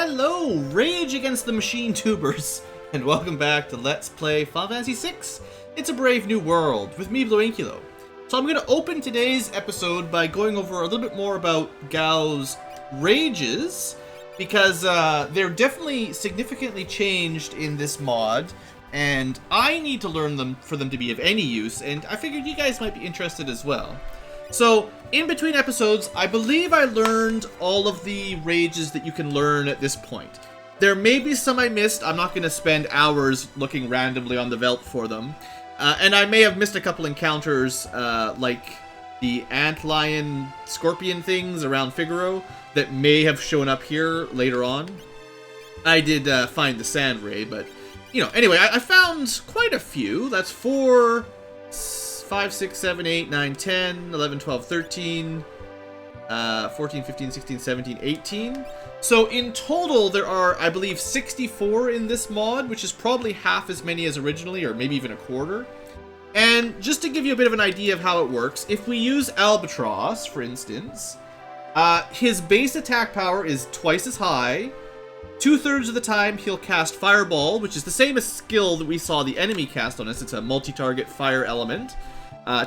Hello, Rage Against the Machine Tubers, and welcome back to Let's Play Final Fantasy VI. It's a Brave New World, with me, BlueAnkylo. So I'm going to open today's episode by going over a little bit more about Gao's rages, because they're definitely significantly changed in this mod, and I need to learn them for them to be of any use, and I figured you guys might be interested as well. So, in between episodes, I believe I learned all of the rages that you can learn at this point. There may be some I missed. I'm not going to spend hours looking randomly on the Veldt for them. And I may have missed a couple encounters, like the ant-lion scorpion things around Figaro that may have shown up here later on. I did find the sand ray, but, you know, anyway, I found quite a few. That's 4... 5, 6, 7, 8, 9, 10, 11, 12, 13, 14, 15, 16, 17, 18. So in total, there are, I believe, 64 in this mod, which is probably half as many as originally, or maybe even a quarter. And just to give you a bit of an idea of how it works, if we use Albatross, for instance, his base attack power is twice as high. 2/3 of the time, he'll cast Fireball, which is the same as skill that we saw the enemy cast on us. It's a multi-target fire element.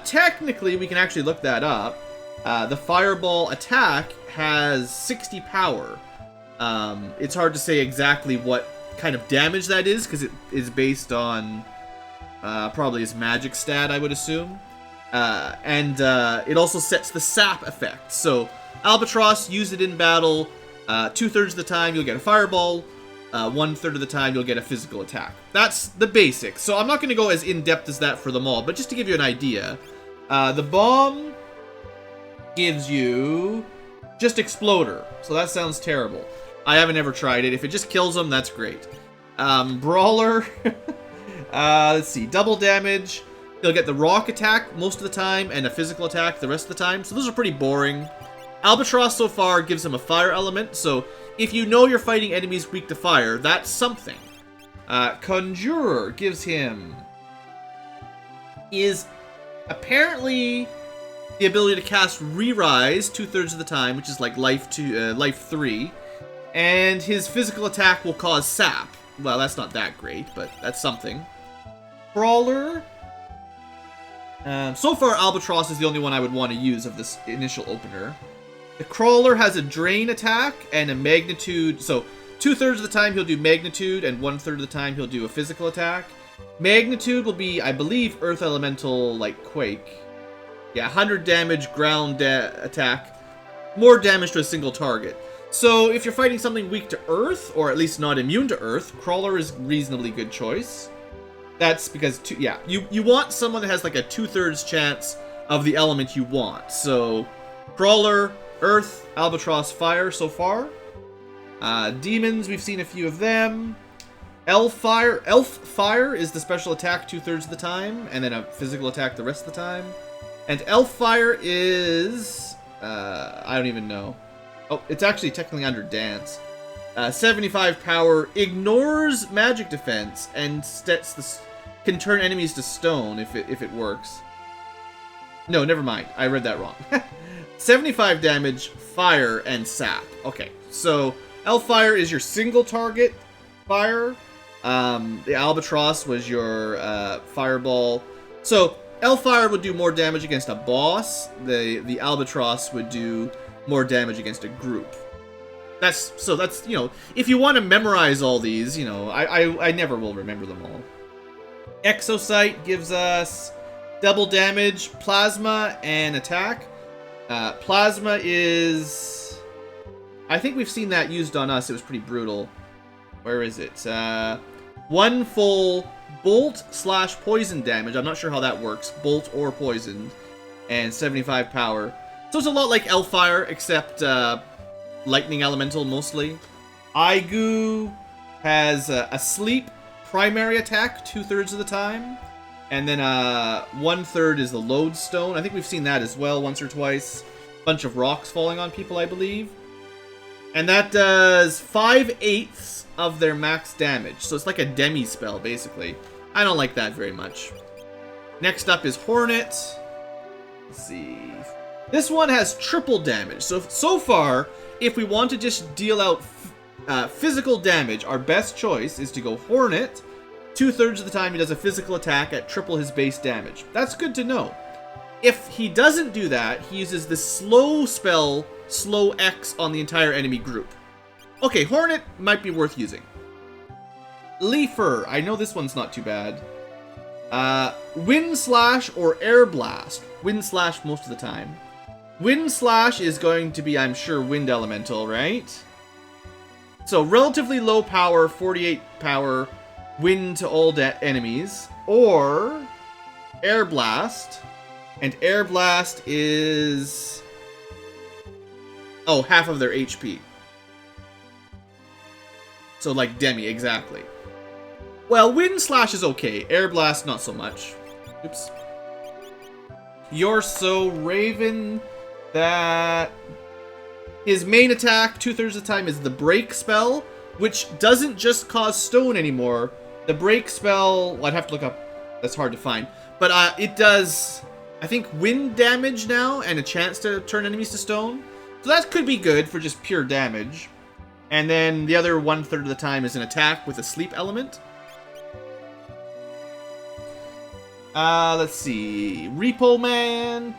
Technically, we can actually look that up. The Fireball attack has 60 power. It's hard to say exactly what kind of damage that is, because it is based on probably his magic stat, I would assume. And it also sets the sap effect. So, Albatross, use it in battle. 2/3 of the time, you'll get a Fireball. 1/3 of the time, you'll get a physical attack. That's the basics. So I'm not going to go as in-depth as that for them all, but just to give you an idea. The Bomb gives you just Exploder, so that sounds terrible. I haven't ever tried it. If it just kills them, that's great. Brawler, let's see, double damage. He'll get the Rock attack most of the time, and a physical attack the rest of the time, so those are pretty boring. Albatross so far gives him a fire element, so if you know you're fighting enemies weak to fire, that's something. Conjurer gives him... is apparently the ability to cast Re-Rise 2/3 of the time, which is like life 3, and his physical attack will cause sap. Well, that's not that great, but that's something. Brawler... so far, Albatross is the only one I would want to use of this initial opener. The Crawler has a Drain attack and a Magnitude, so 2/3 of the time he'll do Magnitude, and 1/3 of the time he'll do a physical attack. Magnitude will be, I believe, Earth Elemental, like Quake. Yeah, 100 damage, ground attack, more damage to a single target. So if you're fighting something weak to Earth, or at least not immune to Earth, Crawler is a reasonably good choice. That's because, you want someone that has like a 2/3 chance of the element you want. So, Crawler, Earth, Albatross, Fire so far. Demons, we've seen a few of them. Elf Fire is the special attack 2/3 of the time, and then a physical attack the rest of the time. And Elf Fire is... I don't even know. Oh, it's actually technically under Dance. 75 power, ignores magic defense, and can turn enemies to stone if it works. No, never mind. I read that wrong. 75 damage, fire, and sap. Okay, so Elfire is your single target fire. The Albatross was your fireball. So Elfire would do more damage against a boss. The Albatross would do more damage against a group. That's, you know, if you want to memorize all these, you know, I never will remember them all. Exocyte gives us double damage, plasma, and attack. Plasma is... I think we've seen that used on us. It was pretty brutal. Where is it? 1 full bolt/poison damage. I'm not sure how that works. Bolt or poison. And 75 power. So it's a lot like Elfire, except lightning elemental mostly. Aigu has a sleep primary attack 2/3 of the time. And then 1/3 is the lodestone. I think we've seen that as well once or twice. Bunch of rocks falling on people, I believe. And that does 5/8 of their max damage. So it's like a demi spell, basically. I don't like that very much. Next up is Hornet. Let's see. This one has triple damage. So far, if we want to just deal out physical damage, our best choice is to go Hornet. 2/3 of the time he does a physical attack at triple his base damage. That's good to know. If he doesn't do that, he uses the slow spell, Slow X, on the entire enemy group. Okay, Hornet might be worth using. Leafer, I know this one's not too bad. Wind Slash or Air Blast. Wind Slash most of the time. Wind Slash is going to be, I'm sure, Wind Elemental, right? So, relatively low power, 48 power, wind to all enemies. Or Air Blast. And Air Blast is... oh, half of their HP. So, like Demi, exactly. Well, Wind Slash is okay. Air Blast, not so much. Oops. You're so Raven that his main attack 2/3 of the time is the Break spell, which doesn't just cause stone anymore. The Break spell, well, I'd have to look up. That's hard to find. But it does, I think, wind damage now and a chance to turn enemies to stone. So that could be good for just pure damage. And then the other 1/3 of the time is an attack with a sleep element. Let's see. Repo Man.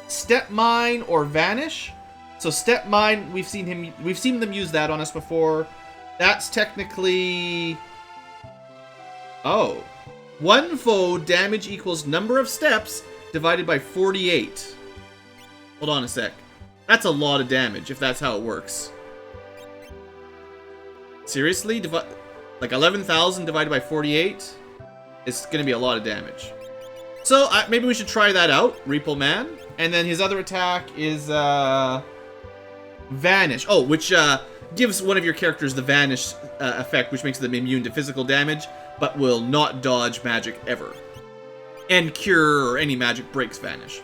Step Mine or Vanish. So Step Mine, we've seen them use that on us before. That's technically... oh. One foe damage equals number of steps divided by 48. Hold on a sec. That's a lot of damage if that's how it works. Seriously? Like 11,000 divided by 48? It's going to be a lot of damage. So maybe we should try that out. Repo Man. And then his other attack is Vanish. Oh, which gives one of your characters the Vanish effect, which makes them immune to physical damage, but will not dodge magic ever. And Cure or any magic breaks Vanish.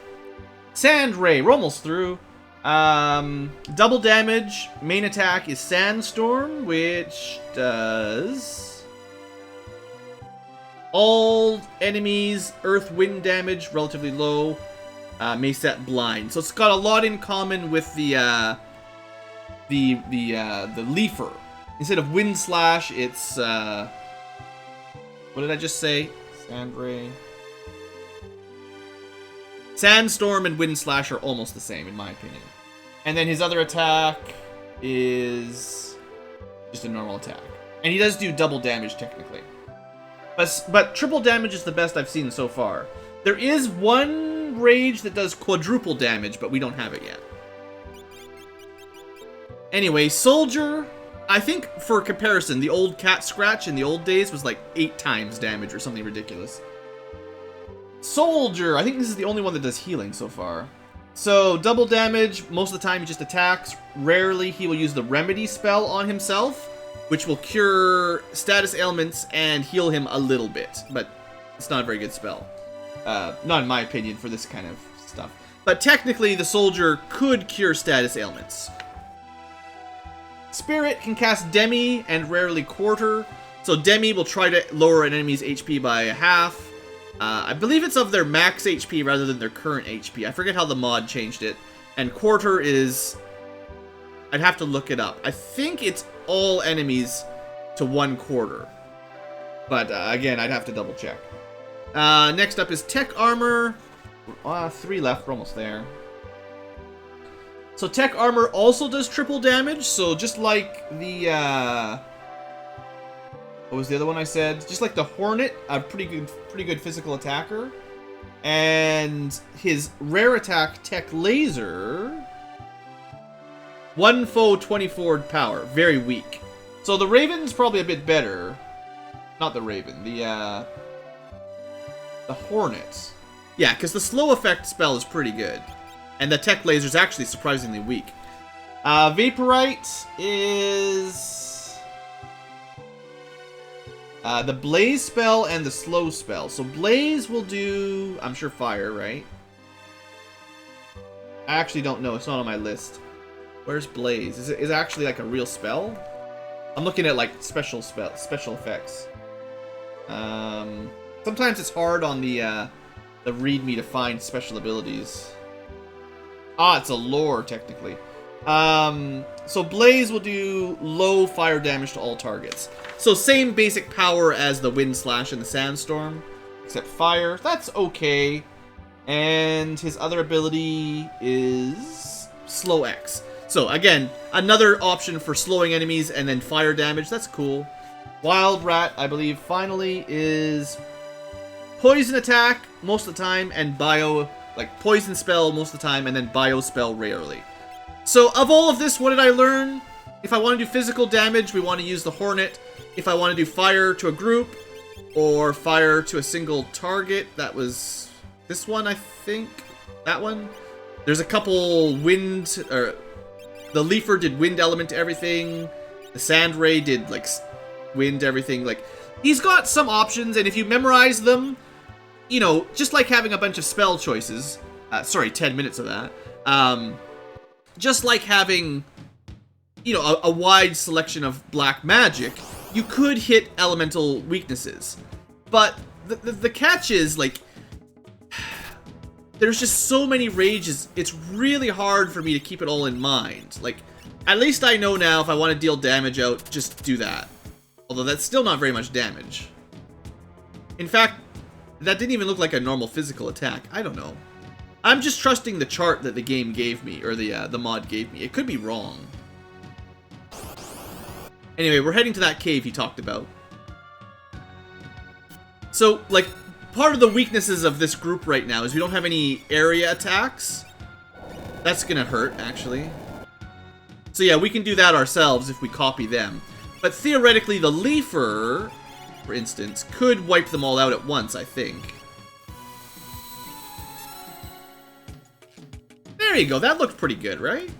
Sand Ray. We're almost through. Double damage. Main attack is Sandstorm, which does all enemies earth wind damage, relatively low. May set blind. So it's got a lot in common with the Leafer. Instead of Wind Slash, it's what did I just say? Sand Ray. Sandstorm and Wind Slash are almost the same, in my opinion. And then his other attack is just a normal attack. And he does do double damage, technically. But triple damage is the best I've seen so far. There is one rage that does quadruple damage, but we don't have it yet. Anyway, Soldier, I think for comparison, the old Cat Scratch in the old days was like 8 times damage or something ridiculous. Soldier, I think this is the only one that does healing so far. So, double damage, most of the time he just attacks. Rarely he will use the Remedy spell on himself, which will cure status ailments and heal him a little bit. But it's not a very good spell. Not in my opinion for this kind of stuff. But technically, the Soldier could cure status ailments. Spirit can cast Demi and rarely Quarter. So Demi will try to lower an enemy's HP by a half. I believe it's of their max HP rather than their current HP. I forget how the mod changed it. And Quarter is... I'd have to look it up. I think it's all enemies to 1/4. But again, I'd have to double check. Next up is Tech Armor. 3 left, we're almost there. So Tech Armor also does triple damage. So just like the... what was the other one I said? Just like the Hornet, a pretty good physical attacker. And his rare attack, Tech Laser, 1 foe, 24 power. Very weak. So the Raven's probably a bit better. Not the Raven, the Hornet. Yeah, because the slow effect spell is pretty good. And the Tech Laser's actually surprisingly weak. Vaporite is... the Blaze spell and the Slow spell. So Blaze will do, I'm sure, fire, right? I actually don't know. It's not on my list. Where's Blaze? Is it actually like a real spell? I'm looking at like special effects. Sometimes it's hard on the README to find special abilities. Ah, it's a lore technically. So Blaze will do low fire damage to all targets. So same basic power as the Wind Slash and the Sandstorm, except fire. That's okay. And his other ability is Slow X. So again, another option for slowing enemies and then fire damage. That's cool. Wild Rat, I believe, finally is Poison Attack most of the time and Bio, like Poison Spell most of the time and then Bio Spell rarely. So of all of this, what did I learn? If I want to do physical damage, we want to use the Hornet. If I want to do fire to a group or fire to a single target, that was this one, I think. That one. There's a couple wind, or the Leafer did wind element to everything. The Sand Ray did like wind everything. Like, he's got some options, and if you memorize them, you know, just like having a bunch of spell choices. Sorry, 10 minutes of that. Just like having, you know, a wide selection of black magic, you could hit elemental weaknesses. But the catch is, like, there's just so many rages, it's really hard for me to keep it all in mind. Like, at least I know now if I want to deal damage out, just do that. Although that's still not very much damage. In fact, that didn't even look like a normal physical attack. I don't know. I'm just trusting the chart that the game gave me, or the mod gave me. It could be wrong. Anyway, we're heading to that cave he talked about. So, like, part of the weaknesses of this group right now is we don't have any area attacks. That's gonna hurt, actually. So yeah, we can do that ourselves if we copy them. But theoretically, the Leafer, for instance, could wipe them all out at once, I think. There you go, that looked pretty good, right?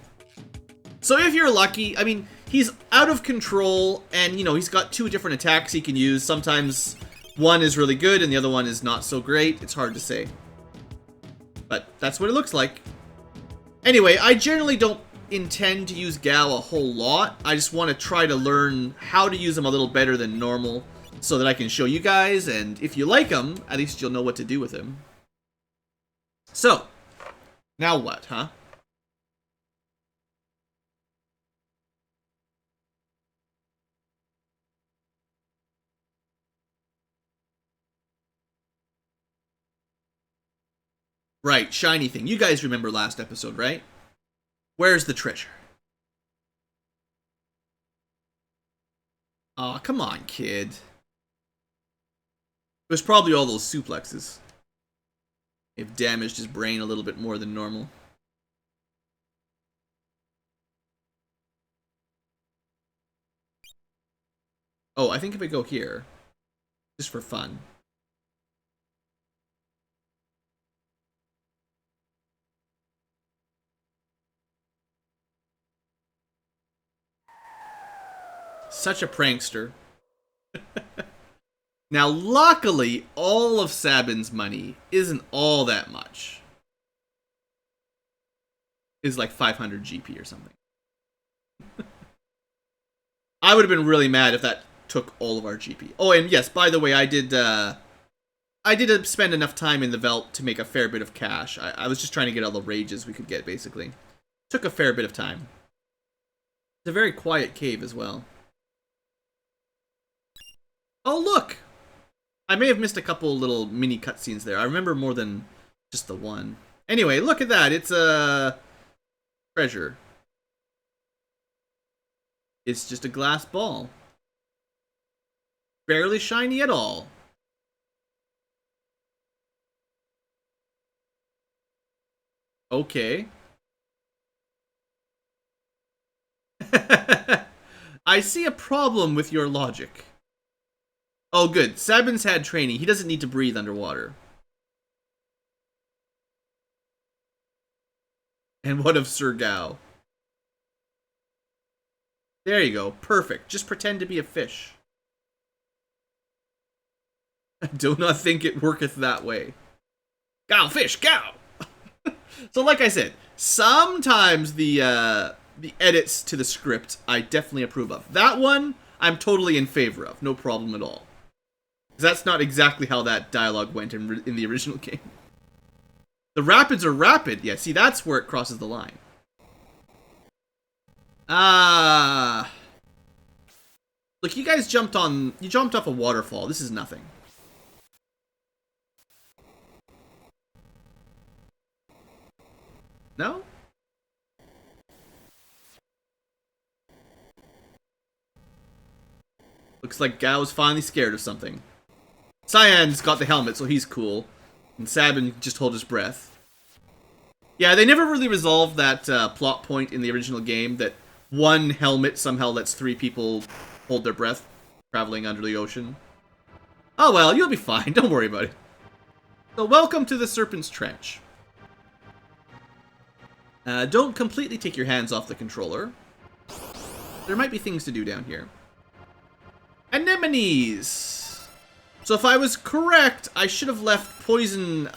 So if you're lucky, I mean, he's out of control, and, you know, he's got two different attacks he can use. Sometimes one is really good, and the other one is not so great. It's hard to say. But that's what it looks like. Anyway, I generally don't intend to use Gao a whole lot. I just want to try to learn how to use him a little better than normal, so that I can show you guys, and if you like him, at least you'll know what to do with him. So, now what, huh? Right, shiny thing. You guys remember last episode, right? Where's the treasure? Aw, come on, kid. It was probably all those suplexes. They've damaged his brain a little bit more than normal. Oh, I think if I go here, just for fun. Such a prankster. Now, luckily, all of Sabin's money isn't all that much. It's like 500 GP or something. I would have been really mad if that took all of our GP. Oh, and yes, by the way, I did spend enough time in the Veldt to make a fair bit of cash. I was just trying to get all the rages we could get, basically. Took a fair bit of time. It's a very quiet cave as well. Oh, look! I may have missed a couple little mini cutscenes there. I remember more than just the one. Anyway, look at that. It's a treasure. It's just a glass ball. Barely shiny at all. Okay. I see a problem with your logic. Oh, good. Sabin's had training. He doesn't need to breathe underwater. And what of Sir Gao? There you go. Perfect. Just pretend to be a fish. I do not think it worketh that way. Gao, fish, Gao! So like I said, sometimes the edits to the script I definitely approve of. That one, I'm totally in favor of. No problem at all. That's not exactly how that dialogue went in the original game. The rapids are rapid. Yeah, see, that's where it crosses the line. Ah. Look, you guys jumped off a waterfall. This is nothing. No? Looks like Gao's finally scared of something. Cyan's got the helmet, so he's cool. And Sabin just hold his breath. Yeah, they never really resolved that plot point in the original game that one helmet somehow lets 3 people hold their breath traveling under the ocean. Oh well, you'll be fine. Don't worry about it. So welcome to the Serpent's Trench. Don't completely take your hands off the controller. There might be things to do down here. Anemones! So if I was correct, I should have left poison,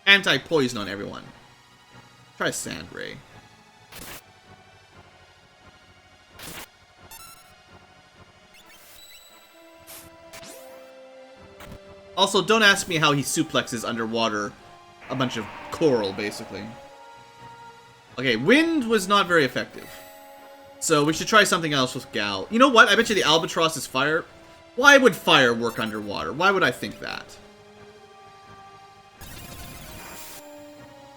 anti-poison on everyone. Try Sand Ray. Also, don't ask me how he suplexes underwater a bunch of coral, basically. Okay, wind was not very effective. So we should try something else with Gao. You know what? I bet you the albatross is fire. Why would fire work underwater? Why would I think that?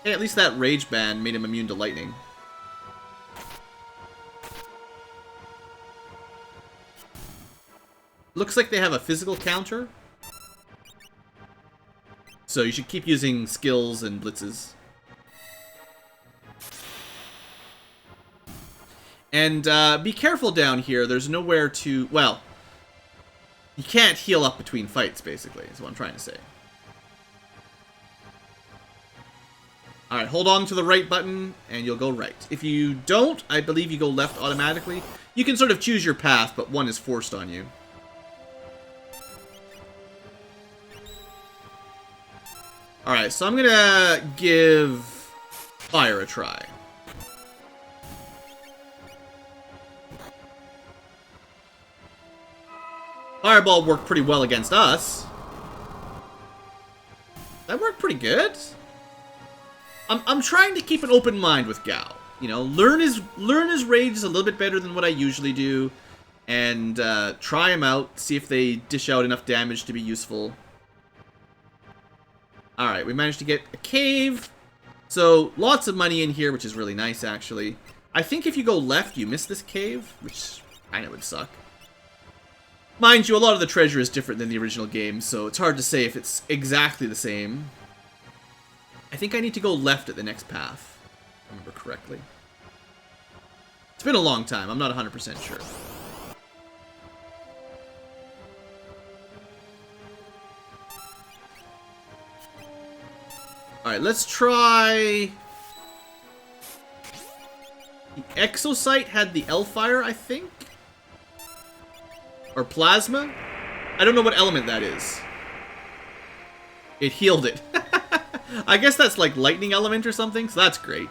Hey, at least that rage band made him immune to lightning. Looks like they have a physical counter. So you should keep using skills and blitzes. And be careful down here. There's nowhere to... Well, you can't heal up between fights, basically, is what I'm trying to say. Alright, hold on to the right button, and you'll go right. If you don't, I believe you go left automatically. You can sort of choose your path, but one is forced on you. Alright, so I'm gonna give fire a try. Fireball worked pretty well against us. That worked pretty good. I'm trying to keep an open mind with Gao. You know, learn his rages a little bit better than what I usually do, and try him out, see if they dish out enough damage to be useful. Alright, we managed to get a cave. So, lots of money in here, which is really nice, actually. I think if you go left, you miss this cave, which kind of would suck. Mind you, a lot of the treasure is different than the original game, so it's hard to say if it's exactly the same. I think I need to go left at the next path, if I remember correctly. It's been a long time, I'm not 100% sure. Alright, let's try... The Exosite had the L-Fire, I think? Or Plasma? I don't know what element that is. It healed it. I guess that's like Lightning Element or something, so that's great.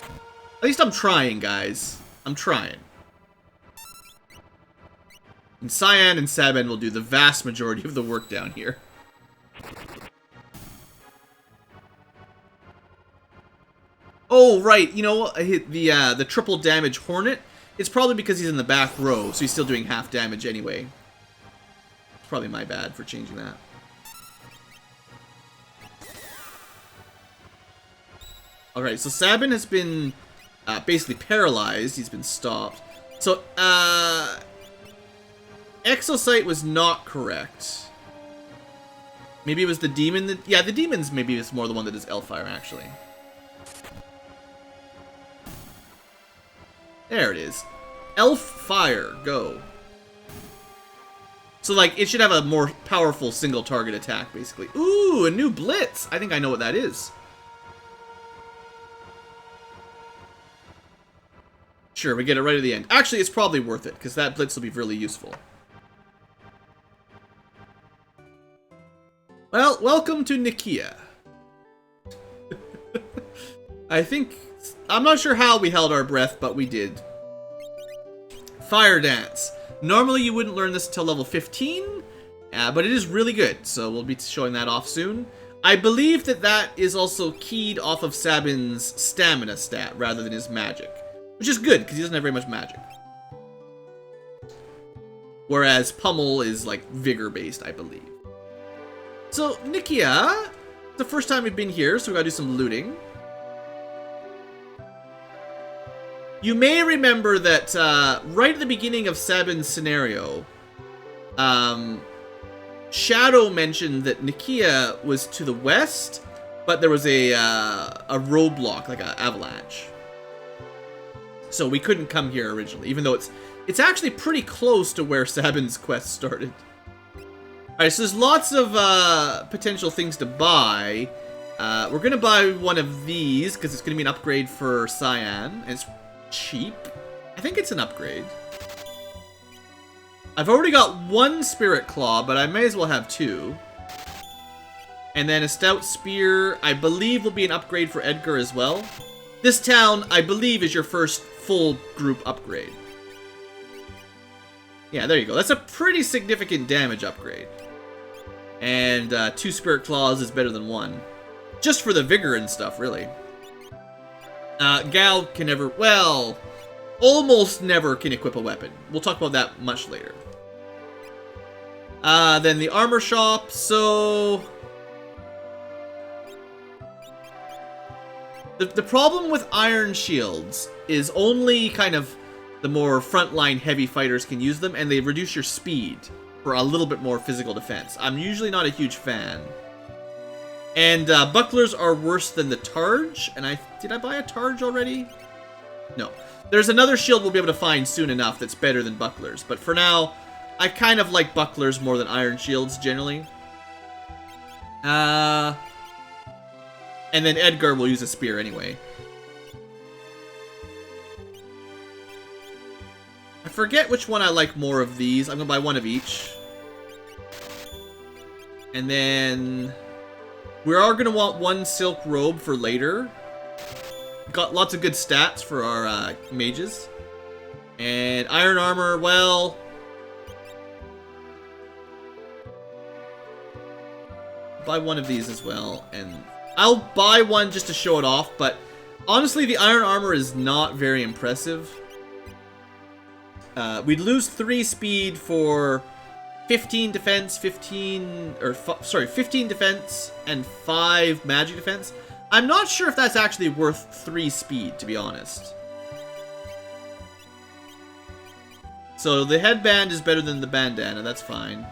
At least I'm trying, guys. I'm trying. And Cyan and Sabin will do the vast majority of the work down here. Oh, right. You know, the triple damage Hornet. It's probably because he's in the back row, so he's still doing half damage anyway. It's probably my bad for changing that. Alright, so Sabin has been basically paralyzed. He's been stopped. So, Exosite was not correct. Maybe it was the demon that... Yeah, the demon's maybe it's more the one that does L-Fire, actually. There it is. Elf Fire, go. So, like, it should have a more powerful single target attack, basically. Ooh, a new Blitz! I think I know what that is. Sure, we get it right at the end. Actually, it's probably worth it, because that Blitz will be really useful. Well, welcome to Nikeah. I think... I'm not sure how we held our breath, but we did. Fire Dance. Normally you wouldn't learn this until level 15, but it is really good, so we'll be showing that off soon. I believe that that is also keyed off of Sabin's stamina stat rather than his magic. Which is good, because he doesn't have very much magic. Whereas Pummel is, like, vigor-based, I believe. So, Nikeah, the first time we've been here, so we gotta do some looting. You may remember that, right at the beginning of Sabin's scenario, Shadow mentioned that Nikeah was to the west, but there was a roadblock, like an avalanche. So we couldn't come here originally, even though it's actually pretty close to where Sabin's quest started. Alright, so there's lots of potential things to buy. We're gonna buy one of these, because it's gonna be an upgrade for Cyan, and it's cheap. I think it's an upgrade. I've already got one Spirit Claw, but I may as well have two. And then a Stout Spear, I believe, will be an upgrade for Edgar as well. This town, I believe, is your first full group upgrade. Yeah, there you go. That's a pretty significant damage upgrade. And 2 Spirit Claws is better than 1. Just for the vigor and stuff, really. Gal can never, well, almost never can equip a weapon. We'll talk about that much later. Then the armor shop, so... The problem with iron shields is only kind of the more frontline heavy fighters can use them, and they reduce your speed for a little bit more physical defense. I'm usually not a huge fan. And bucklers are worse than the Targe, and did I buy a Targe already? No. There's another shield we'll be able to find soon enough that's better than bucklers, but for now, I kind of like bucklers more than iron shields, generally. And then Edgar will use a spear anyway. I forget which one I like more of these. I'm gonna buy one of each. And then... we are gonna want one silk robe for later. Got lots of good stats for our mages. And iron armor, well... buy one of these as well, and I'll buy one just to show it off, but honestly, the iron armor is not very impressive. We'd lose 3 speed for 15 defense, 15 defense, and 5 magic defense. I'm not sure if that's actually worth 3 speed, to be honest. So the headband is better than the bandana, that's fine.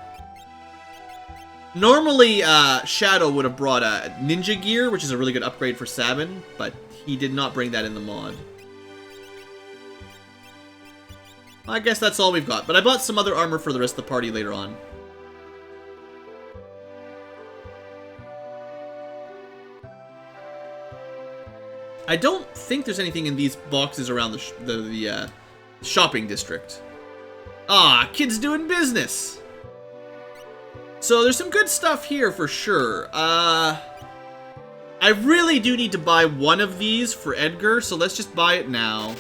Normally, Shadow would have brought a ninja gear, which is a really good upgrade for Sabin, but he did not bring that in the mod. I guess that's all we've got, but I bought some other armor for the rest of the party later on. I don't think there's anything in these boxes around the shopping district. Ah, kids doing business! So there's some good stuff here for sure. I really do need to buy one of these for Edgar, so let's just buy it now.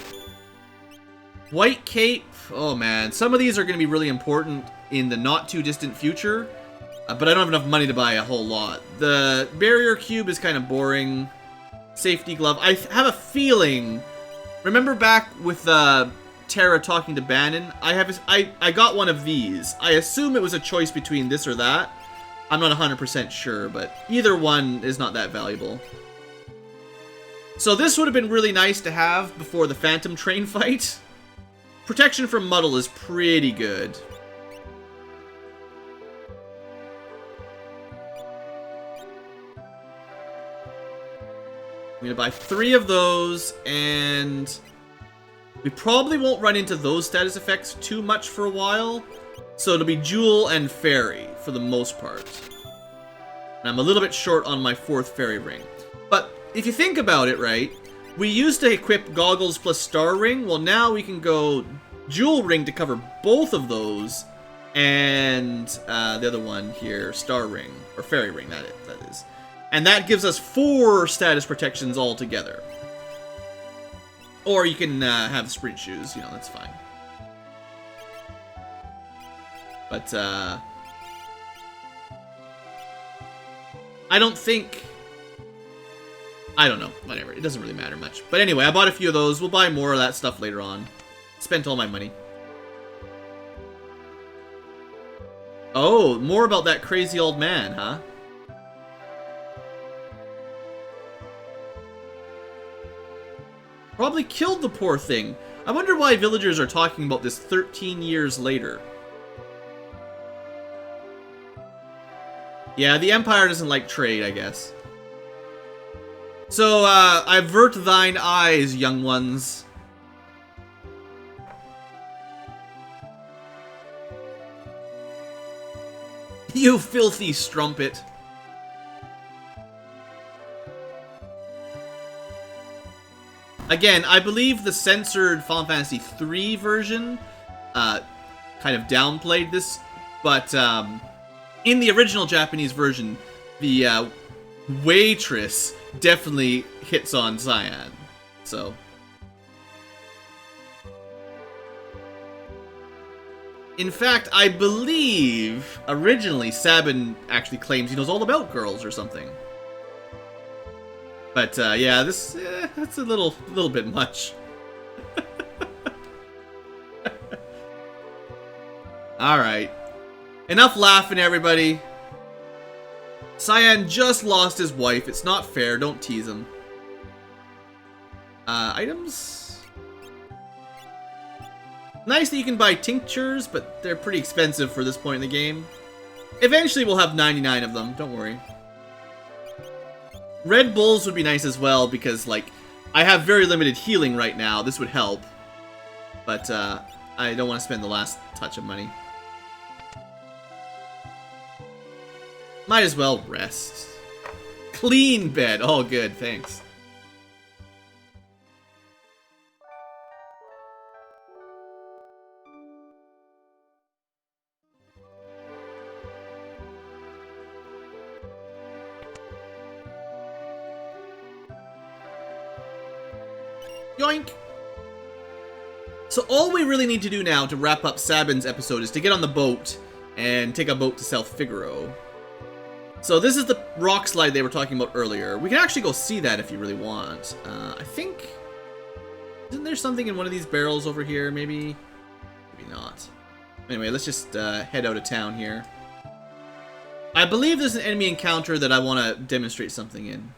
White cape. Oh man, some of these are going to be really important in the not too distant future, but I don't have enough money to buy a whole lot. The barrier cube is kind of boring. Safety glove. I have a feeling. Remember back with Terra talking to Bannon? I got one of these. I assume it was a choice between this or that. I'm not 100% sure, but either one is not that valuable. So this would have been really nice to have before the Phantom Train fight. Protection from Muddle is pretty good. I'm gonna buy 3 of those, and we probably won't run into those status effects too much for a while. So it'll be Jewel and Fairy for the most part. And I'm a little bit short on my 4th Fairy ring. But if you think about it, right, we used to equip Goggles plus Star Ring. Well, now we can go Jewel Ring to cover both of those, and the other one here, Star Ring, or Fairy Ring, that is. And that gives us 4 status protections altogether. Or you can have sprint shoes, you know, that's fine. But, I I don't think... I don't know. Whatever. It doesn't really matter much. But anyway, I bought a few of those. We'll buy more of that stuff later on. Spent all my money. Oh, more about that crazy old man, huh? Probably killed the poor thing. I wonder why villagers are talking about this 13 years later. Yeah, the Empire doesn't like trade, I guess. So, avert thine eyes, young ones. You filthy strumpet. Again, I believe the censored Final Fantasy III version kind of downplayed this, but in the original Japanese version, the waitress definitely hits on Cyan. So... In fact, I believe originally Sabin actually claims he knows all about girls or something. But yeah, that's a little bit much. All right, enough laughing, everybody. Cyan just lost his wife. It's not fair. Don't tease him. Items. Nice that you can buy tinctures, but they're pretty expensive for this point in the game. Eventually we'll have 99 of them, don't worry. Red Bulls would be nice as well, because, like, I have very limited healing right now. This would help. But, I don't want to spend the last touch of money. Might as well rest. Clean bed. Oh, good, thanks. Yoink! So all we really need to do now to wrap up Sabin's episode is to get on the boat and take a boat to South Figaro. So this is the rock slide they were talking about earlier. We can actually go see that if you really want. I think... Isn't there something in one of these barrels over here, maybe? Maybe not. Anyway, let's just head out of town here. I believe there's an enemy encounter that I want to demonstrate something in.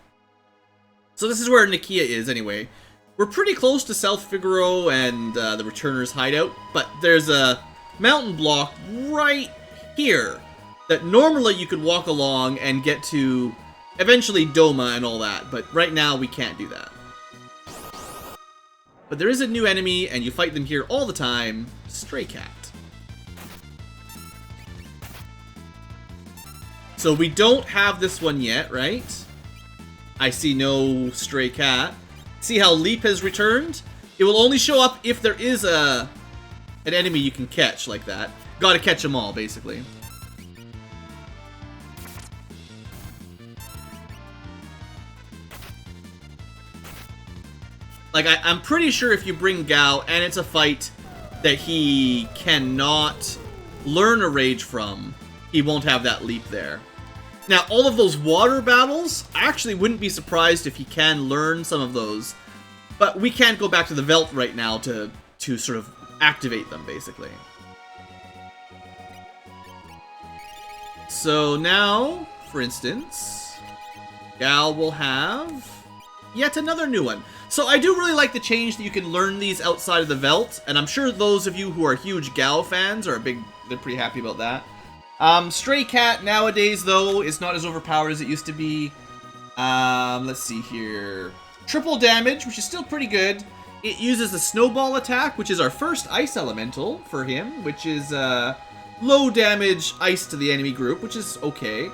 So this is where Nikeah is, anyway. We're pretty close to South Figaro and the Returner's hideout, but there's a mountain block right here that normally you could walk along and get to eventually Doma and all that, but right now we can't do that. But there is a new enemy, and you fight them here all the time, Stray Cat. So we don't have this one yet, right? I see no Stray Cat. See how Leap has returned? It will only show up if there is an enemy you can catch like that. Gotta catch them all, basically. Like, I'm pretty sure if you bring Gao and it's a fight that he cannot learn a rage from, he won't have that leap there. Now, all of those water battles, I actually wouldn't be surprised if he can learn some of those. But we can't go back to the Veld right now to sort of activate them, basically. So now, for instance, Gal will have yet another new one. So I do really like the change that you can learn these outside of the Veld, and I'm sure those of you who are huge Gao fans are they're pretty happy about that. Stray Cat nowadays, though, is not as overpowered as it used to be. Let's see here. Triple damage, which is still pretty good. It uses a snowball attack, which is our first ice elemental for him, which is low damage ice to the enemy group, which is okay.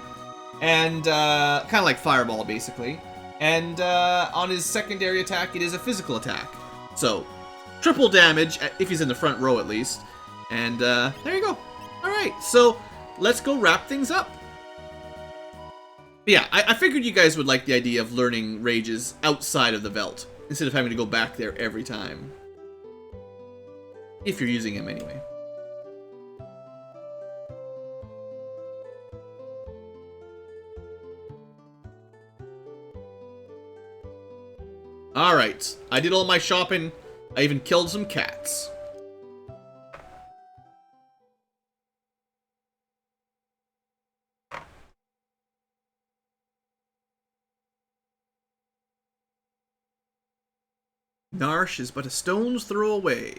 And kind of like fireball, basically. And on his secondary attack, it is a physical attack. So, triple damage, if he's in the front row at least. And there you go. Alright, so let's go wrap things up. But yeah, I figured you guys would like the idea of learning rages outside of the Veld, instead of having to go back there every time. If you're using him anyway. Alright, I did all my shopping. I even killed some cats. Narsh is but a stone's throw away.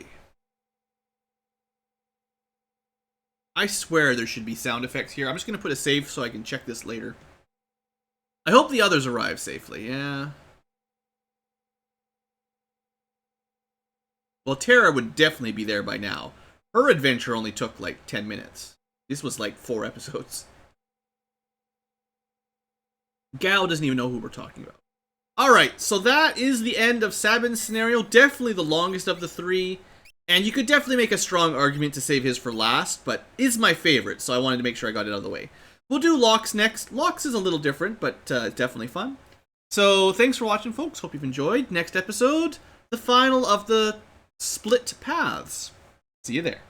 I swear there should be sound effects here. I'm just going to put a save so I can check this later. I hope the others arrive safely, yeah. Well, Tara would definitely be there by now. Her adventure only took like 10 minutes. This was like 4 episodes. Gal doesn't even know who we're talking about. Alright, so that is the end of Sabin's scenario. Definitely the longest of the 3. And you could definitely make a strong argument to save his for last, but is my favorite, so I wanted to make sure I got it out of the way. We'll do Locks next. Locks is a little different, but definitely fun. So thanks for watching, folks. Hope you've enjoyed. Next episode, the final of the Split Paths. See you there.